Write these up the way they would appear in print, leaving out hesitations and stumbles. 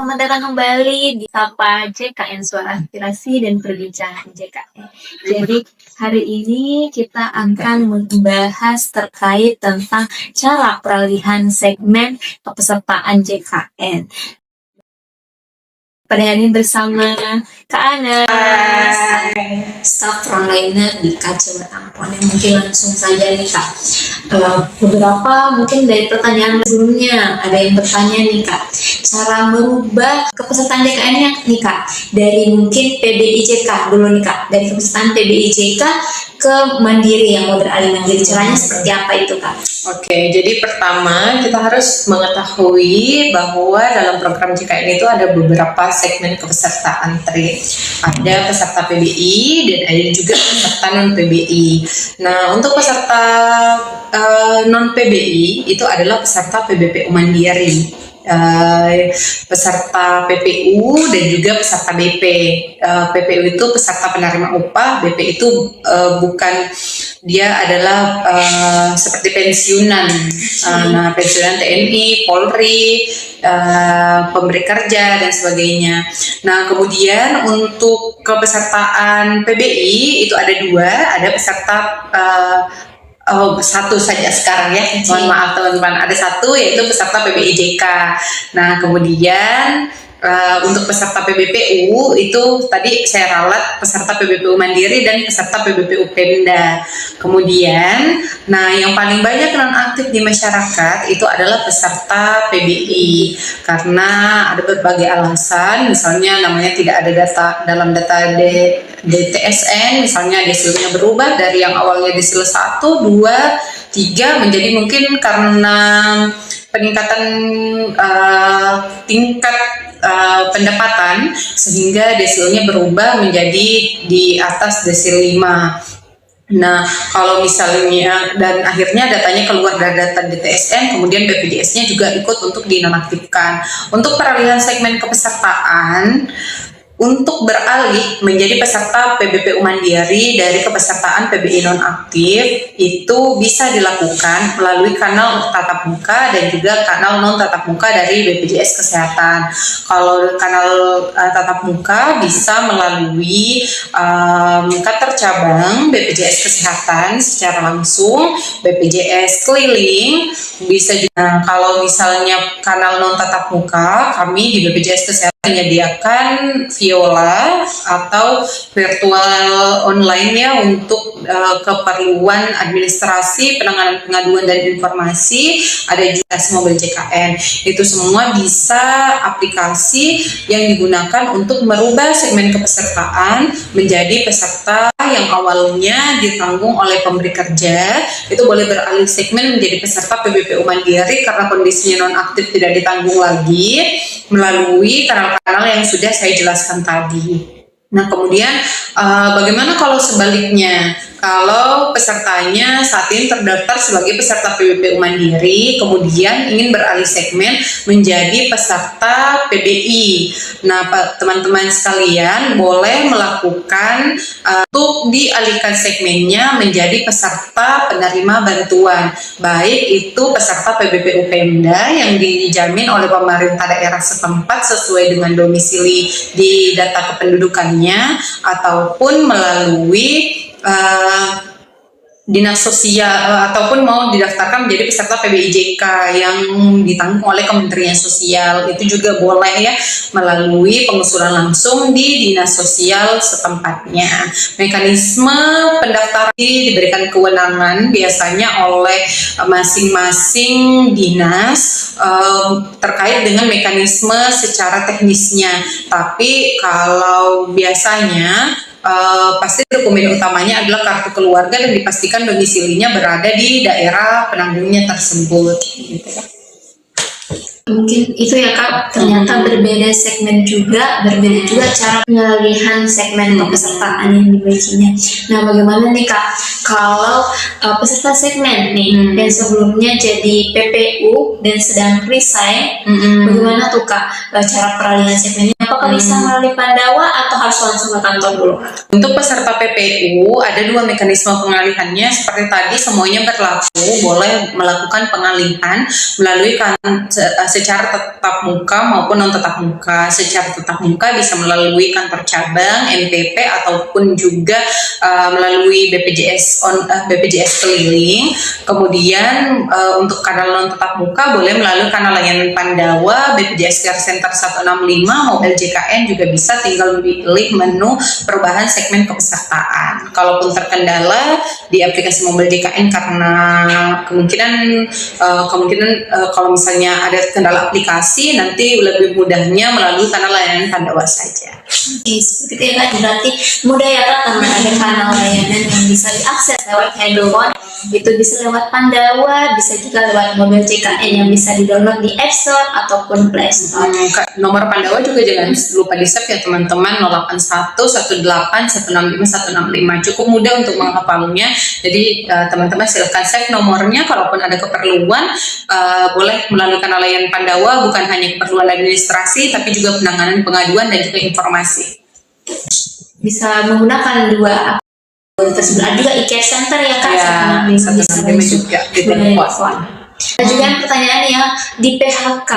selamat datang kembali di Sapa JKN Suara Aspirasi dan Perbincangan JKN. Jadi hari ini kita akan membahas terkait tentang cara peralihan segmen kepesertaan JKN. Pada hari ini bersama Kak Ana, staf frontliner di KC Ampon. Yang mungkin langsung saja nih Kak. Beberapa mungkin dari pertanyaan sebelumnya ada yang bertanya nih Kak, cara merubah kepesertaan JKN-nya nih Kak dari mungkin PBIJK dulu nih Kak, dari kepesertaan PBIJK ke mandiri yang mau beralih mandiri, caranya seperti apa itu Kak? Oke, jadi pertama kita harus mengetahui bahwa dalam program JKN itu ada beberapa segmen kepesertaan TRI. Ada peserta PBI dan ada juga peserta non PBI. Nah, untuk peserta non PBI itu adalah peserta PBPU Mandiri. Peserta PPU dan juga peserta BP. PPU itu peserta penerima upah, BP itu bukan, dia adalah seperti pensiunan. Nah, pensiunan TNI, Polri, pemberi kerja dan sebagainya. Nah, kemudian untuk kepesertaan PBI itu ada dua, ada peserta satu saja sekarang ya, mohon maaf teman-teman, ada satu yaitu peserta PBIJK. Nah, kemudian untuk peserta PBPU itu tadi saya ralat peserta PBPU Mandiri dan peserta PBPU Pemda. Kemudian, nah yang paling banyak non-aktif di masyarakat itu adalah peserta PBI karena ada berbagai alasan, misalnya namanya tidak ada data dalam data DTSN, misalnya desilnya berubah dari yang awalnya desil 1, 2, 3 menjadi mungkin karena peningkatan tingkat pendapatan sehingga desilnya berubah menjadi di atas desil 5. Nah, kalau misalnya dan akhirnya datanya keluar dari data DTSN, kemudian BPJS-nya juga ikut untuk dinonaktifkan. Untuk peralihan segmen kepesertaan untuk beralih menjadi peserta PBPU Mandiri dari kepesertaan PBI nonaktif itu bisa dilakukan melalui kanal tatap muka dan juga kanal non tatap muka dari BPJS Kesehatan. Kalau kanal tatap muka bisa melalui kantor cabang BPJS Kesehatan secara langsung, BPJS keliling, bisa juga. Kalau misalnya kanal non tatap muka, kami di BPJS Kesehatan menyediakan Viola atau virtual online ya untuk keperluan administrasi, penanganan pengaduan dan informasi, ada juga mobil JKN. Itu semua bisa aplikasi yang digunakan untuk merubah segmen kepesertaan menjadi peserta yang awalnya ditanggung oleh pemberi kerja, itu boleh beralih segmen menjadi peserta PBPU Mandiri karena kondisinya nonaktif tidak ditanggung lagi melalui kanal-kanal yang sudah saya jelaskan tadi. Nah, kemudian bagaimana kalau sebaliknya? Kalau pesertanya saat ini terdaftar sebagai peserta PBPU Mandiri, kemudian ingin beralih segmen menjadi peserta PBI. Nah, teman-teman sekalian boleh melakukan untuk dialihkan segmennya menjadi peserta penerima bantuan, baik itu peserta PBPU Pemda yang dijamin oleh pemerintah daerah setempat sesuai dengan domisili di data kependudukannya, ataupun melalui dinas sosial ataupun mau didaftarkan menjadi peserta PBIJK yang ditanggung oleh Kementerian Sosial, itu juga boleh ya melalui pengusulan langsung di dinas sosial setempatnya. Mekanisme pendaftaran diberikan kewenangan biasanya oleh masing-masing dinas terkait dengan mekanisme secara teknisnya, tapi kalau biasanya pasti dokumen utamanya adalah kartu keluarga dan dipastikan domisilinya berada di daerah penanggungnya tersebut. Gitu. Mungkin itu ya Kak, ternyata berbeda segmen juga, berbeda juga cara pengalihan segmen kepesertaan yang dimilikinya. Nah, bagaimana nih Kak, kalau peserta segmen nih yang sebelumnya jadi PPU dan sedang resign, bagaimana tuh Kak cara peralihan segmennya? Apakah bisa melalui Pandawa atau harus langsung ke kantor dulu? Untuk peserta PPU ada dua mekanisme pengalihannya, seperti tadi semuanya berlaku, boleh melakukan pengalihan melalui secara tetap muka maupun non tetap muka. Secara tetap muka bisa melalui kantor cabang, MPP, ataupun juga melalui BPJS keliling. Kemudian untuk kanal non tetap muka boleh melalui kanal layanan Pandawa, BPJS Care Center 165, Mobile JKN juga bisa, tinggal pilih menu perubahan segmen kepesertaan. Kalaupun terkendala di aplikasi Mobile JKN karena kemungkinan kalau misalnya ada kendala aplikasi, nanti lebih mudahnya melalui kanal layanan Pandawa saja. Oke, seperti itu kan, berarti mudah ya Kak, karena ada kanal layanan yang bisa diakses lewat handphone. Itu bisa lewat Pandawa, bisa juga lewat Mobile JKN yang bisa di-download di App Store ataupun Play Store. Nomor Pandawa juga jangan lupa di-save ya teman-teman, 081 18 165 165. Cukup mudah untuk menghafalnya. Jadi teman-teman silahkan save nomornya. Kalaupun ada keperluan, boleh melalui kanal layanan Pandawa, bukan hanya keperluan administrasi, tapi juga penanganan pengaduan dan juga informasi. Bisa menggunakan dua tersebut. Ada juga e-care center ya Kak, Ya, 165 juga di telepon. Dan juga pertanyaan yang di PHK,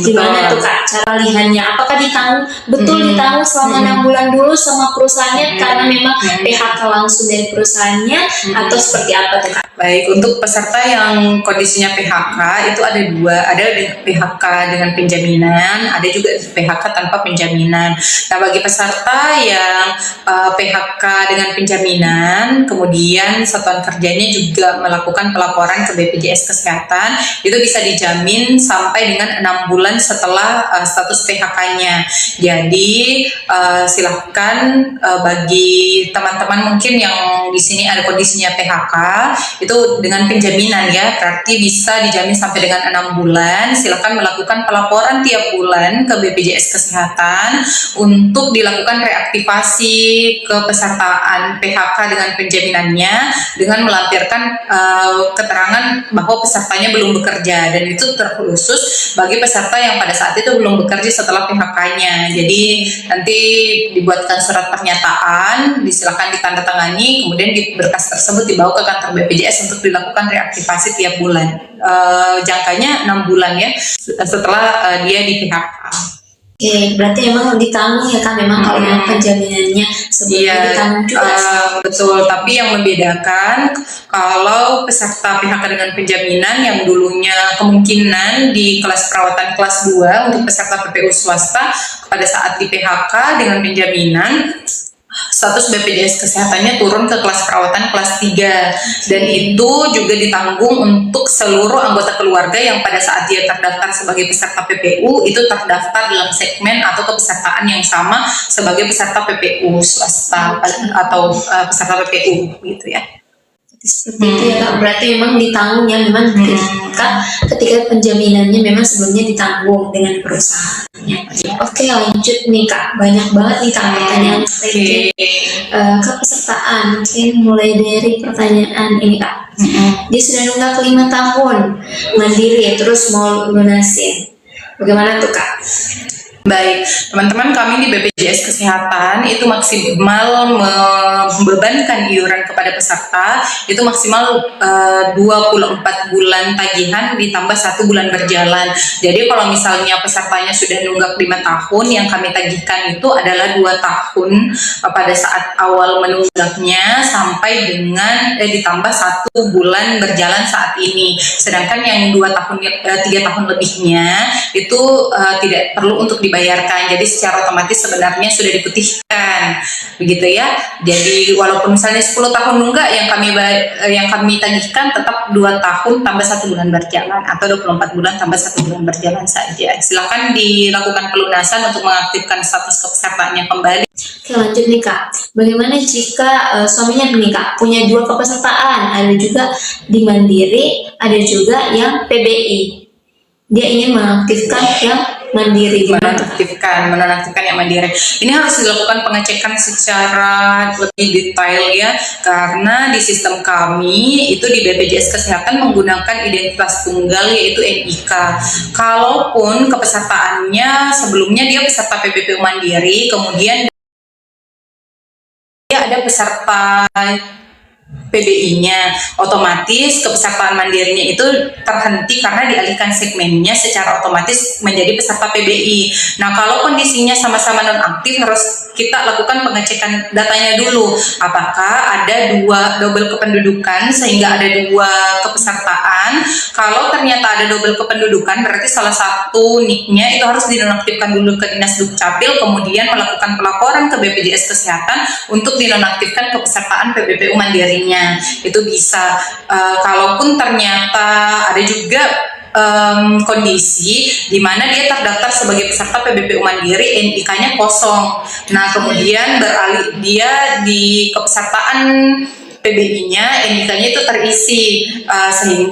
gimana tuh Kak cara lihatnya? Apakah ditanggung, betul ditanggung selama 6 bulan dulu sama perusahaannya karena memang PHK langsung dari perusahaannya, atau seperti apa tuh Kak? Baik, untuk peserta yang kondisinya PHK itu ada dua, ada PHK dengan penjaminan, ada juga PHK tanpa penjaminan. Nah, bagi peserta yang PHK dengan penjaminan, kemudian satuan kerjanya juga melakukan pelaporan ke BPJS Kesehatan, itu bisa dijamin sampai dengan 6 bulan setelah status PHK-nya. Jadi silahkan bagi teman-teman mungkin yang di sini ada kondisinya PHK, itu dengan penjaminan ya, berarti bisa dijamin sampai dengan 6 bulan. Silahkan melakukan pelaporan tiap bulan ke BPJS Kesehatan untuk dilakukan reaktivasi kepesertaan PHK dengan penjaminannya, dengan melampirkan keterangan bahwa pesertanya belum bekerja, dan itu terkhusus bagi peserta yang pada saat itu belum bekerja setelah PHK-nya. Jadi nanti dibuatkan surat pernyataan, disilakan ditandatangani, kemudian di berkas tersebut dibawa ke kantor BPJS untuk dilakukan reaktivasi tiap bulan. Jangkanya 6 bulan ya setelah dia di PHK. Oke, berarti emang ditanggung ya Kak, memang kalau yang penjaminannya sebelumnya ditanggung juga. Betul, tapi yang membedakan kalau peserta PHK dengan penjaminan yang dulunya kemungkinan di kelas perawatan kelas 2 untuk peserta PPU swasta, pada saat di PHK dengan penjaminan, status BPJS Kesehatannya turun ke kelas perawatan kelas 3, dan itu juga ditanggung untuk seluruh anggota keluarga yang pada saat dia terdaftar sebagai peserta PPU itu terdaftar dalam segmen atau kepesertaan yang sama sebagai peserta PPU swasta atau peserta PPU gitu ya. Seperti itu ya Kak, berarti memang ditanggung ya, memang ketika penjaminannya memang sebelumnya ditanggung dengan perusahaannya. Oke, lanjut nih Kak, banyak banget nih Kak pertanyaan kepesertaan. Mungkin mulai dari pertanyaan ini Kak, dia sudah nunggak 5 tahun mandiri terus mau lunasin, bagaimana tuh Kak? Baik, teman-teman, kami di BPJS Kesehatan itu maksimal membebankan iuran kepada peserta itu maksimal 24 bulan tagihan ditambah 1 bulan berjalan. Jadi kalau misalnya pesertanya sudah nunggak 5 tahun, yang kami tagihkan itu adalah 2 tahun pada saat awal menunggaknya sampai dengan ditambah 1 bulan berjalan saat ini. Sedangkan yang 3 tahun lebihnya itu tidak perlu untuk dibayarkan, jadi secara otomatis sebenarnya sudah diputihkan, begitu ya. Jadi walaupun misalnya 10 tahun nunggak, yang kami tagihkan tetap 2 tahun tambah 1 bulan berjalan atau 24 bulan tambah 1 bulan berjalan saja. Silakan dilakukan pelunasan untuk mengaktifkan status kepesertaannya kembali. Oke, lanjut nih Kak, bagaimana jika suaminya nih Kak punya 2 kepesertaan, ada juga di Mandiri, ada juga yang PBI, dia ingin mengaktifkan yang Mandiri, menonaktifkan yang Mandiri. Ini harus dilakukan pengecekan secara lebih detail ya, karena di sistem kami itu di BPJS Kesehatan menggunakan identitas tunggal yaitu NIK. Kalaupun kepesertaannya sebelumnya dia peserta PPPU Mandiri, kemudian dia ada peserta PBI-nya, otomatis kepesertaan mandirinya itu terhenti karena dialihkan segmennya secara otomatis menjadi peserta PBI. Nah, kalau kondisinya sama-sama nonaktif, harus kita lakukan pengecekan datanya dulu. Apakah ada dua double kependudukan sehingga ada dua kepesertaan? Kalau ternyata ada double kependudukan, berarti salah satu NIK-nya itu harus dinonaktifkan dulu ke Dinas Dukcapil, kemudian melakukan pelaporan ke BPJS Kesehatan untuk dinonaktifkan kepesertaan PBPU mandirinya. Itu bisa. Kalaupun ternyata ada juga kondisi di mana dia terdaftar sebagai peserta PBPU Mandiri, NIK-nya kosong. Nah, kemudian beralih dia di kepesertaan PBI-nya, NIK-nya itu terisi,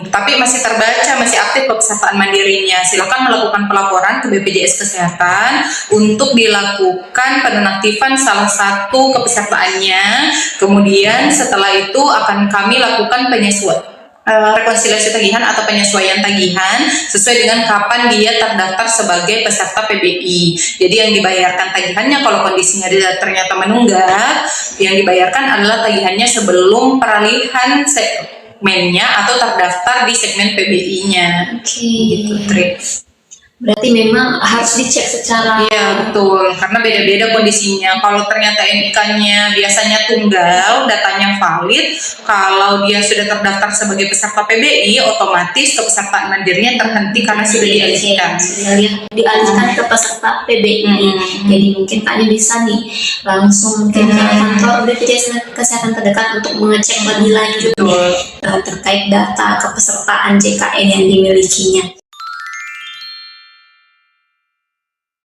tapi masih terbaca, masih aktif kepesertaan mandirinya. Silakan melakukan pelaporan ke BPJS Kesehatan untuk dilakukan penonaktifan salah satu kepesertaannya. Kemudian setelah itu akan kami lakukan penyesuaian, rekonsiliasi tagihan atau penyesuaian tagihan sesuai dengan kapan dia terdaftar sebagai peserta PBI. Jadi yang dibayarkan tagihannya kalau kondisinya dia ternyata menunggak, yang dibayarkan adalah tagihannya sebelum peralihan segmennya atau terdaftar di segmen PBI-nya. Oke. Gitu, Tri. Berarti memang harus dicek secara. Iya, betul, karena beda-beda kondisinya. Kalau ternyata NIK-nya biasanya tunggal, datanya valid, kalau dia sudah terdaftar sebagai peserta PBI, otomatis kepesertaan mandirinya terhenti karena sudah dialihkan. Dialihkan ke peserta PBI. Jadi mungkin Kaknya bisa nih langsung mungkin ke kantor BPJS Kesehatan terdekat untuk mengecek lebih lanjut terkait data kepesertaan JKN yang dimilikinya.